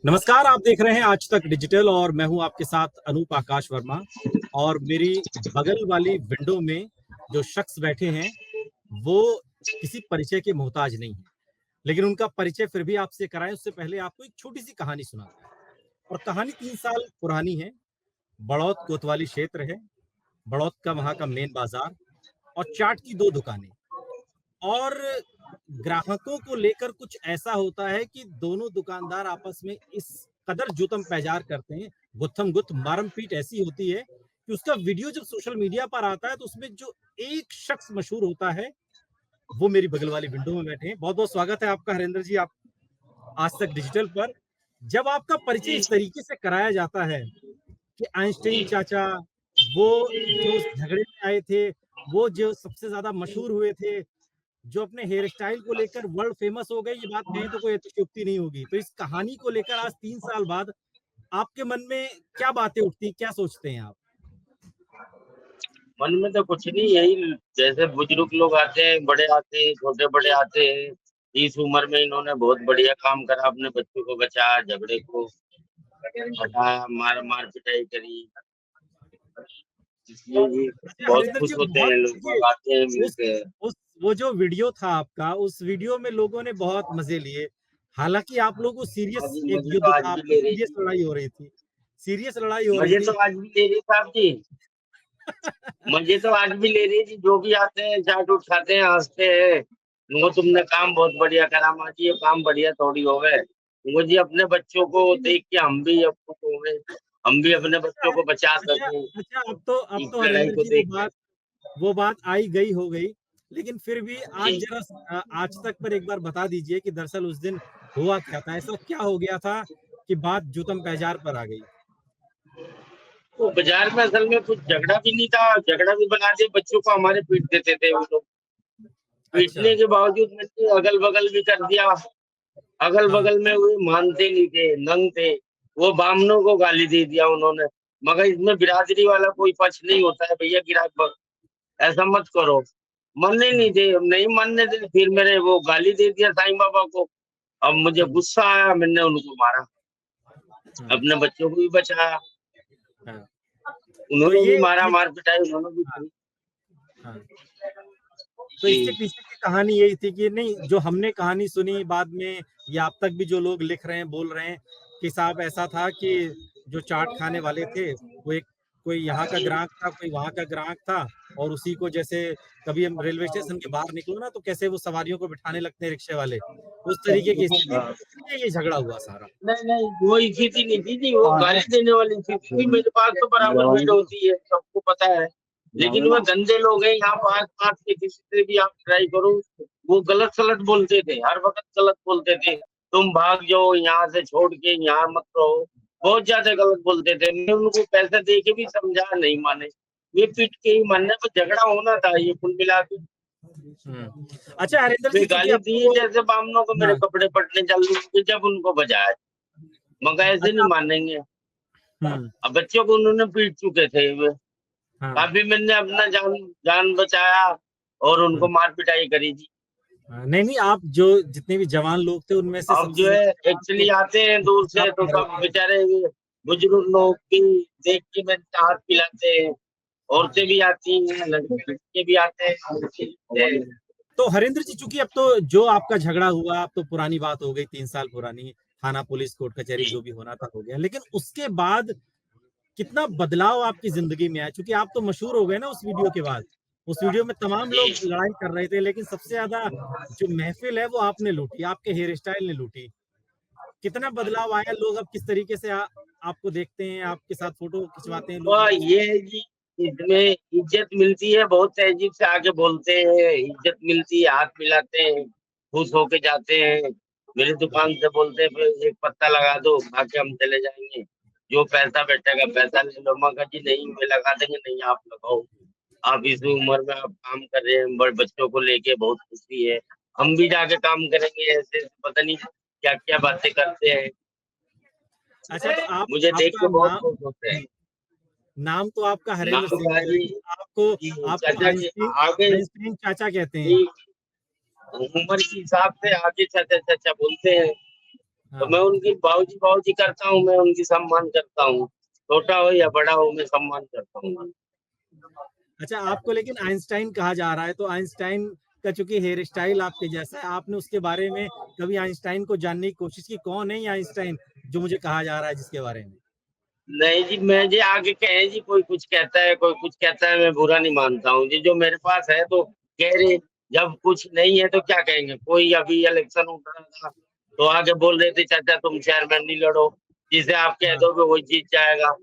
नमस्कार, आप देख रहे हैं आज तक डिजिटल और मैं हूं आपके साथ अनूप आकाश वर्मा। और मेरी बगल वाली विंडो में जो शख्स बैठे हैं वो किसी परिचय के मोहताज नहीं है, लेकिन उनका परिचय फिर भी आपसे कराएं उससे पहले आपको एक छोटी सी कहानी सुनाता है। और कहानी 3 साल पुरानी है। बड़ौत कोतवाली क्षेत्र है। बड़ौत का वहां का मेन बाजार और चाट की 2 दुकानें। और ग्राहकों को लेकर कुछ ऐसा होता है कि दोनों दुकानदार आपस में इस कदर जुतम पैजार करते हैं, गुत्थम गुत्थ मारम पीट ऐसी होती है कि उसका वीडियो जब सोशल मीडिया पर आता है तो उसमें जो एक शख्स मशहूर होता है वो मेरी बगल वाली विंडो में बैठे हैं। बहुत बहुत स्वागत है आपका हरेंद्र जी, आप आज तक डिजिटल पर। जब आपका परिचय जी इस तरीके से कराया जाता है कि आइंस्टाइन जी चाचा, वो जो उस झगड़े में आए थे, वो जो सबसे ज्यादा मशहूर हुए थे, जो अपने हेयर स्टाइल को लेकर वर्ल्ड फेमस हो गए, ये बात कहें तो कोई अतिशयोक्ति नहीं होगी। तो इस कहानी को लेकर आज 3 साल बाद आपके मन में क्या बातें उठती, क्या सोचते हैं आप? मन में तो कुछ नहीं, यही जैसे बुजुर्ग लोग आते हैं, बड़े आते हैं, छोटे बड़े आते हैं। इस उम्र में इन्होंने बहुत बढ़िया काम करा, अपने बच्चों को बचाया, झगड़े को हटाया, मार पिटाई करी। इसलिए ये अच्छा बहुत हरिंदर जी, खुश होते बहुत हैं, लोग देखिए, बाग आते हैं, उस मिलते हैं। उस वो जो वीडियो था आपका, उस वीडियो में लोगों ने बहुत मजे लिए। हालांकि आप लोगों को सीरियस आज एक मुझे तो युद्ध आज था, भी आपकी ले रही सीरियस थी। लड़ाई हो रही थी। सीरियस लड़ाई हो रही मुझे तो थी। आज भी ले रही साहब जी। मुझे तो आज भी ले रही थी, जो भी आते हैं चाट उठ खाते हैं, हंसते हैं। वो तुमने काम बहुत बढ़िया करा माँ जी, ये काम बढ़िया थोड़ी हो गए। मुझे अपने बच्चों को देख के हम भी अब खुश हो गए, हम भी अपने अच्छा बच्चों को बचा अच्छा सकें अच्छा, अब इस तो लड़ाई हरिंदर को जी देख के। वो बात आई गई हो गई। लेकिन फिर भी आज जी, जरा आज तक पर एक बार बता दीजिए कि दरअसल उस दिन हुआ क्या था, ऐसा क्या हो गया था कि बात जूतम पैजार पर आ गई? तो बाजार में असल में कुछ झगड़ा भी नहीं था, झगड़ा भी बना दिया, बच्चों को हमारे पीट देते थे वो लोग। अच्छा। पीटने के बावजूद मैंने अगल बगल भी कर दिया। अगल हाँ। बगल में वो मानते नहीं थे, नंग थे। वो बामनों को गाली दे दिया उन्होंने। मगर इसमें बिरादरी वाला कोई पक्ष नहीं होता है भैया, ऐसा मत करो। मानने नहीं थे, नहीं मानने थे, फिर मेरे वो गाली दे दिया साईं बाबा को। अब मुझे हाँ। गुस्सा आया, मैंने उनको मारा, हाँ। अपने बच्चों को भी बचाया। हाँ। तो उन्होंने भी मारा, ये मार पिटाई उन्होंने भी हाँ। करी। हाँ। तो इसके जी पीछे की कहानी यही थी कि नहीं, जो हमने कहानी सुनी बाद में या अब तक भी जो लोग लिख रहे हैं, बोल रहे हैं कि साहब ऐसा था कि जो चाट खाने वाले थे वो एक कोई यहाँ का ग्राहक था, कोई वहां का ग्राहक था। और उसी को जैसे कभी हम रेलवे स्टेशन के बाहर निकलो ना तो कैसे वो सवारियों को बिठाने लगते हैं रिक्शे वाले, उस तरीके की स्थिति थी, हाँ। इसलिए ये झगड़ा हुआ सारा। नहीं नहीं, वो स्थिति नहीं थी जी, वो गाली देने वाली स्थिति थी। मेरे पास तो बराबर भीड़ होती है, सबको पता है। लेकिन वो गंदे लोग हैं यहाँ, पास पास के किसी से भी आप ट्राई करो, वो गलत सलत बोलते थे, हर वक्त गलत बोलते थे। तुम भाग जाओ यहाँ से, छोड़ के यहाँ मत रहो। बहुत ज्यादा गलत बोलते थे। मैं उनको पैसे दे के भी समझा, नहीं माने। ये पीट के ही मानने पर झगड़ा होना था, ये कुल मिला के। अच्छा हरिंदर वे जी, चूंकि गाली अब दी तो जैसे बामनों को, मेरे हाँ। कपड़े पटने चल रहे थे, जब उनको बजाया, मगर ऐसे अच्छा नहीं मानेंगे। हम्म। अब बच्चों को उन्होंने पीट चुके थे वे। हाँ। काफी मैंने अपना जान जान बचाया और उनको हाँ। मार पिटाई करी थी। हाँ, नहीं नहीं, आप जो जितने भी जवान लोग थे उनमें से अब सबसे जो है, ज्यादा जवान एक्चुअली तो आते हैं दूर से, आप तो घर सब वाले हैं। बेचारे बुजुर्ग लोग भी देख के मेरे हाथ पिलाते हैं। औरतें हाँ। भी आती हैं, लड़के भी आते हैं। तो हरिंद्र जी, चूंकि अब तो जो आपका झगड़ा हुआ अब तो पुरानी बात हो गई, 3 साल पुरानी, थाना पुलिस कोर्ट कचहरी जी जो भी होना था हो गया। लेकिन उसके बाद कितना बदलाव आपकी जिंदगी में आया? चूंकि आप तो मशहूर हो गए ना उस वीडियो के बाद। उस वीडियो में तमाम लोग जी। लड़ाई कर रहे थे, लेकिन सबसे ज्यादा जो महफिल है वो आपने लूटी, आपके हेयर स्टाइल ने लूटी। कितना बदलाव आया? लोग अब किस तरीके से आपको देखते हैं, आपके साथ फोटो खिंचवाते हैं लोग और आपसे? ये है जी, इसमें इज्जत मिलती है, बहुत तहजीब से आके बोलते हैं, इज्जत मिलती है, हाथ मिलाते हैं, खुश होके जाते हैं। मेरी दुकान से बोलते हैं फिर एक पत्ता लगा दो, आके हम चले जाएंगे। जो पैसा बैठेगा पैसा ले लो। मगर जी नहीं, मैं लगा देंगे, नहीं आप लगाओ। आप इस उम्र में आप काम कर रहे हैं, बड़े बच्चों को लेके बहुत खुशी है। हम भी जाके काम करेंगे, ऐसे ऐसे पता नहीं क्या क्या बातें करते हैं। अच्छा, तो आप मुझे देख आपका के बहुत नाम खुश होते हैं। नाम तो आपका हरेंद्र नाम सिंह था है, जी। लेकिन आपको जी आपको चाचा जी, आइंस्टीन आगे आइंस्टीन चाचा कहते हैं। जी, उम्र के हिसाब से आगे चाचा चाचा बोलते हैं। तो हाँ। मैं उनकी बाबूजी बाबूजी करता हूँ, मैं उनकी सम्मान करता हूँ, छोटा हो या बड़ा हो मैं सम्मान करता हूँ। अच्छा, आपको लेकिन आइंस्टाइन कहा जा रहा है, तो आइंस्टाइन का चूंकि हेयर स्टाइल आपके जैसा है, आपने उसके बारे में कभी आइंस्टाइन को जानने की कोशिश की? कौन है ये आइंस्टाइन जो मुझे कहा जा रहा है जिसके बारे में? नहीं जी, मैं जी आगे कहे जी, कोई कुछ कहता है, कोई कुछ कहता है, मैं बुरा नहीं मानता हूँ जी। जो मेरे पास है तो कह रहे, जब कुछ नहीं है तो क्या कहेंगे। कोई अभी इलेक्शन उठ रहा था तो आगे बोल रहे थे चाचा तुम चेयरमैन नहीं लड़ो, जिसे आप कह हाँ, दोगे वही जीत जाएगा।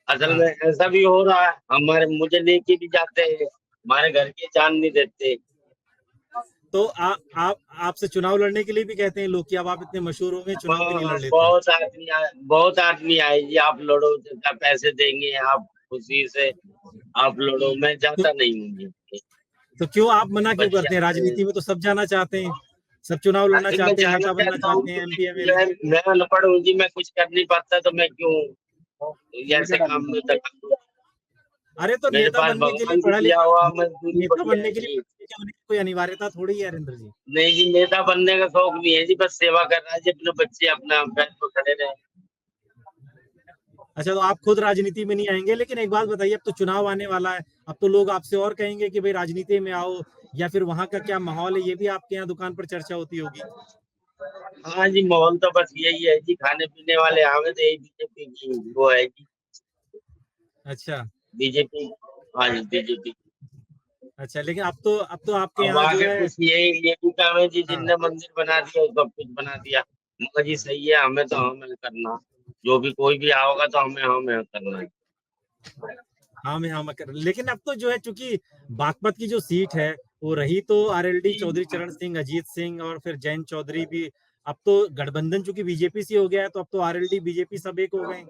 असल हाँ। में ऐसा भी हो रहा है, हमारे मुझे लेके भी जाते हैं, हमारे घर के जान नहीं देते। तो आप आपसे चुनाव लड़ने के लिए भी कहते हैं लोग कि अब आप इतने मशहूर हो गए, चुनाव क्यों नहीं लड़ लेते? बहुत आदमी आए जी, आप लड़ो चाचा, पैसे देंगे, आप खुशी से आप लड़ो। मैं तो जाता नहीं हूँ जी। तो क्यों आप मना क्यों बच्चे करते हैं? आते हैं, राजनीति में तो सब जाना चाहते हैं, सब चुनाव लड़ना अरे मैं चाहते हैं, जाना नेता बनना चाहता हूँ चाहते तो हैं, एमपी एमएलए। मैं अनपढ़ हूँ जी, मैं कुछ कर नहीं पाता तो मैं क्यों जैसे काम में दखल दूँ? अरे तो मेरे नेता पास बनने के लिए भगवान की पढ़ा दिया हुआ लिखा, मजदूरी नेता बढ़िया बनने है के लिए जी। पढ़े लिखे होने की कोई अनिवार्यता थोड़ी है हरिंदर जी। नहीं जी, नेता बनने का शौक नहीं है जी, बस सेवा करना है जी, अपने बच्चे अपना पैर पर खड़े रहे। अच्छा, तो आप खुद राजनीति में नहीं आएंगे, लेकिन एक बात बताइए, अब तो चुनाव आने वाला है, अब तो लोग आपसे और कहेंगे कि भाई राजनीति में आओ, या फिर वहां का क्या माहौल है ये भी आपके यहाँ दुकान पर चर्चा होती होगी? हाँ जी, माहौल तो बस यही है जी, खाने पीने वाले आवे तो यही बीजेपी की वो है जी। अच्छा। बीजेपी, हाँ जी बीजेपी। अच्छा, लेकिन अब तो आपके अब यहाँ जो आगे है। कुछ ये भी काम है जी, हाँ, जिनने मंदिर बना दिया सब कुछ बना दिया। मगर जी सही है, हमें तो हमें करना, जो भी कोई भी आओगा तो हमें करना है। हाँ में हाँ में कर, लेकिन अब तो जो है चूंकि बागपत की जो सीट है वो रही तो आरएलडी चौधरी चरण सिंह, अजीत सिंह और फिर जयंत चौधरी भी। अब तो गठबंधन चूंकि बीजेपी से हो गया है, तो अब तो आरएलडी बीजेपी सब एक हो गए।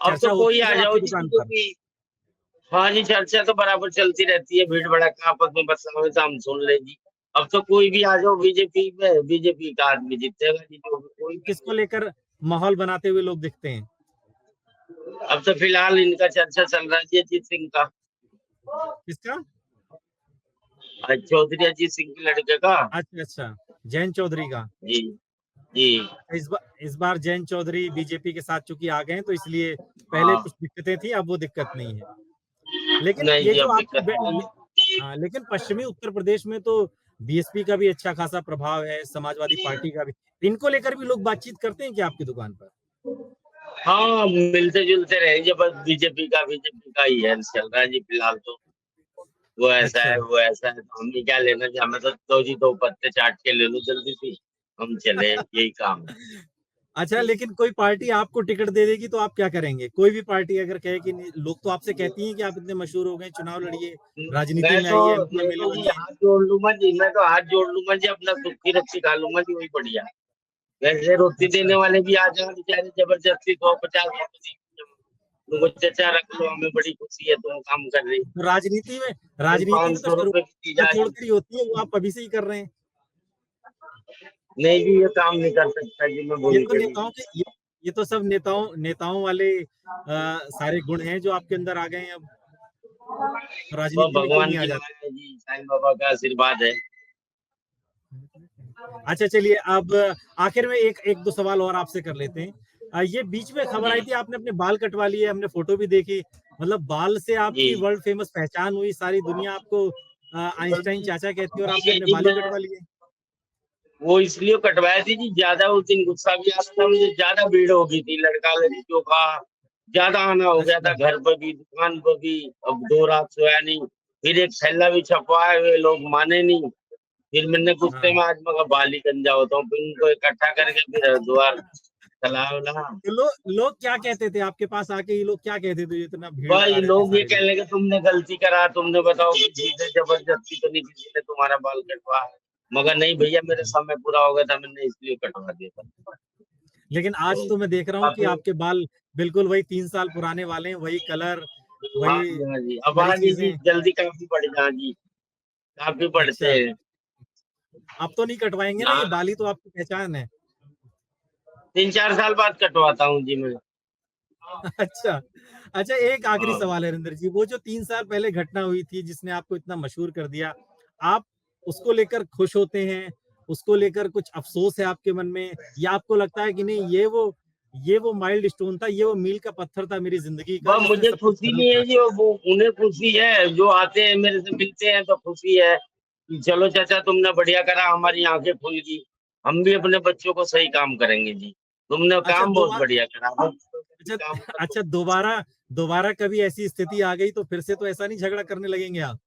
अब तो चर्चा होती कोई है आ सर जाओ आपकी जी दुकान पर? बीजेपी। हाँ जी, चर्चा तो बराबर चलती रहती है, भीड़ भड़का आपस में, बस हमें तो हम सुन ले जी। अब तो कोई भी आ जाओ बीजेपी में, बीजेपी का आदमी जीतेगा जी, जो भी कोई भी किसको हो। लेकर माहौल बनाते हुए लोग दिखते हैं? अब तो फिलहाल इनका चर्चा चल रहा है जी, अजीत सिंह का। किसका? चौधरी अजीत सिंह के लड़के का। अच्छा, अच्छा। जयंत चौधरी का। जी जी। इस बार जयंत चौधरी बीजेपी के साथ चूंकि आ गए हैं, तो इसलिए पहले हाँ, कुछ दिक्कतें थी, अब वो दिक्कत नहीं है। लेकिन नहीं ये जी जो अब आपकी दिक्कत नहीं है। हाँ, लेकिन पश्चिमी उत्तर प्रदेश में तो बीएसपी का भी अच्छा खासा प्रभाव है, समाजवादी पार्टी का भी। इनको लेकर भी लोग बातचीत करते हैं क्या आपकी दुकान पर? हाँ, मिलते जुलते रहेंगे, बस बीजेपी का ही है चल रहा है जी फिलहाल तो। वो ऐसा अच्छा। है, वो ऐसा है, तो हमें क्या लेना जी, हमें तो दो जी दो पत्ते चाट के ले लो जल्दी से, हम चले, यही काम है। अच्छा, लेकिन कोई पार्टी आपको टिकट दे देगी तो आप क्या करेंगे? कोई भी पार्टी अगर कहे कि लोग तो आपसे कहती हैं कि आप इतने मशहूर हो गए, चुनाव लड़िए, राजनीति में आइए, एमपी मैं एमएलए तो जी बनिए। हाथ जोड़ लूंगा जी, मैं तो हाथ जोड़ लूंगा जी, अपना सुखी रखी खा लूंगा जी, वही बढ़िया। वैसे रोटी अच्छा, देने वाले भी आ जाए बेचारे जबरदस्ती, 150 उनको चाचा रख लो, हमें बड़ी खुशी है तुम काम कर रही। तो राजनीति पाँच में तो सौ रुपए की चीज शुरुआत आ रही। छोड़कर ही होती है, वो आप अभी से ही कर रहे हैं। नहीं जी, ये काम नहीं कर सकता जी मैं ये बोल तो के भी। नेताओं के ये तो सब नेताओं वाले सारे गुण हैं जो आपके अंदर आ गए हैं अब। वो राजनीति में क्यों भगवान नहीं आ की जाते? माया है जी, साईं बाबा का आशीर्वाद है। अच्छा, चलिए अब आखिर में एक एक दो सवाल और आपसे कर लेते हैं। ये बीच में खबर जी आई थी आपने अपने बाल कटवा लिए, हमने फोटो भी देखी। मतलब बाल से जी। आपकी वर्ल्ड फेमस पहचान हुई, सारी दुनिया आपको आइंस्टाइन चाचा कहती है, और आपने जी अपने जी, बाल ही मैं कटवा लिए। वो इसलिए कटवाया थी जी, ज्यादा उस दिन गुस्सा भी आ रहा था मुझे, ज्यादा भीड़ हो गई थी, लड़का लड़कियों का ज्यादा आना हो गया था, अच्छा, घर पर भी दुकान पर भी। अब 2 रात सोया नहीं, फिर एक थैला भी छपवाए हुए, लोग माने नहीं। फिर मैंने गुस्से हाँ। में आज मगर बाल ही गंजा होता हूँ, फिर उनको इकट्ठा करके फिर हरिद्वार चला वला। तो लोग क्या कहते थे आपके पास आके? ये लोग क्या कहते थे, इतना भीड़ लगा भाई रहे थे लोग ये सारे कह लोग? लेंगे तुमने गलती करा, तुमने बताओ किसी से जबरदस्ती तो नहीं किसी ने तुम्हारा बाल कटवा। मगर नहीं भैया, मेरा समय पूरा हो गया था, मैंने इसलिए कटवा दिया था। लेकिन आज तो मैं देख रहा हूँ कि काफी। आपके बाल बिल्कुल वही 3 साल पुराने वाले हैं, वही कलर, हाँ वही जी, हाँ जी, अब सारी हाँ जी जी, चीजें। जल्दी काफी पड़ गया जी, काफी पड़ते अच्छा, हैं। आप तो नहीं कटवाएंगे ना? ये हाँ, बाल ही तो आपकी पहचान है। 3-4 साल बाद कटवाता हूँ जी मैं। अच्छा, अच्छा, एक आखिरी हाँ। सवाल है हरिंदर जी, वो जो 3 साल पहले घटना हुई थी जिसने आपको इतना मशहूर कर दिया, आप उसको लेकर खुश होते हैं, उसको लेकर कुछ अफसोस है आपके मन में, या आपको लगता है कि नहीं ये वो माइल्ड स्टोन था, ये वो मील का पत्थर था मेरी जिंदगी का, वह जिसने मुझे सब कुछ खुशी बदल नहीं कर है रख जी, वो उन्हें खुशी है जो आते हैं मेरे से मिलते हैं तो खुशी है कि चलो चाचा तुमने बढ़िया करा, हमारी आंखें खुल गई, हम भी अपने बच्चों को सही काम करेंगे जी, तुमने अच्छा काम बहुत दोबारा बढ़िया करा, बस अच्छा काम कर दो। अच्छा दोबारा कभी ऐसी स्थिति आ गई तो फिर से तो ऐसा नहीं झगड़ा करने लगेंगे आप?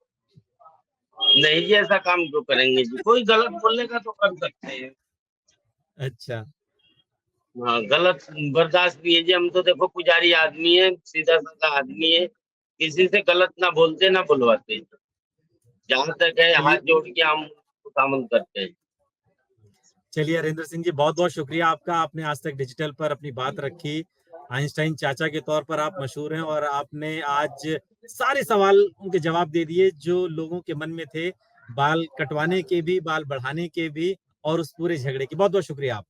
नहीं जी, ऐसा काम क्यों करेंगे जी, कोई गलत बोलेगा तो कर सकते हैं। अच्छा। हाँ, गलत बर्दाश्त भी है जी, हम तो देखो पुजारी आदमी है, सीधा साधा आदमी है, किसी से गलत ना बोलते ना बुलवाते, जहाँ तक है चलिए हाथ जोड़ के हम तामन करते हैं। चलिए हरेंद्र सिंह जी, बहुत बहुत शुक्रिया आपका, आपने आज तक डिजिटल पर अपनी बात रखी। आइंस्टाइन चाचा के तौर पर आप मशहूर हैं और आपने आज सारे सवाल उनके जवाब दे दिए जो लोगों के मन में थे, बाल कटवाने के भी, बाल बढ़ाने के भी और उस पूरे झगड़े की। बहुत बहुत शुक्रिया आप।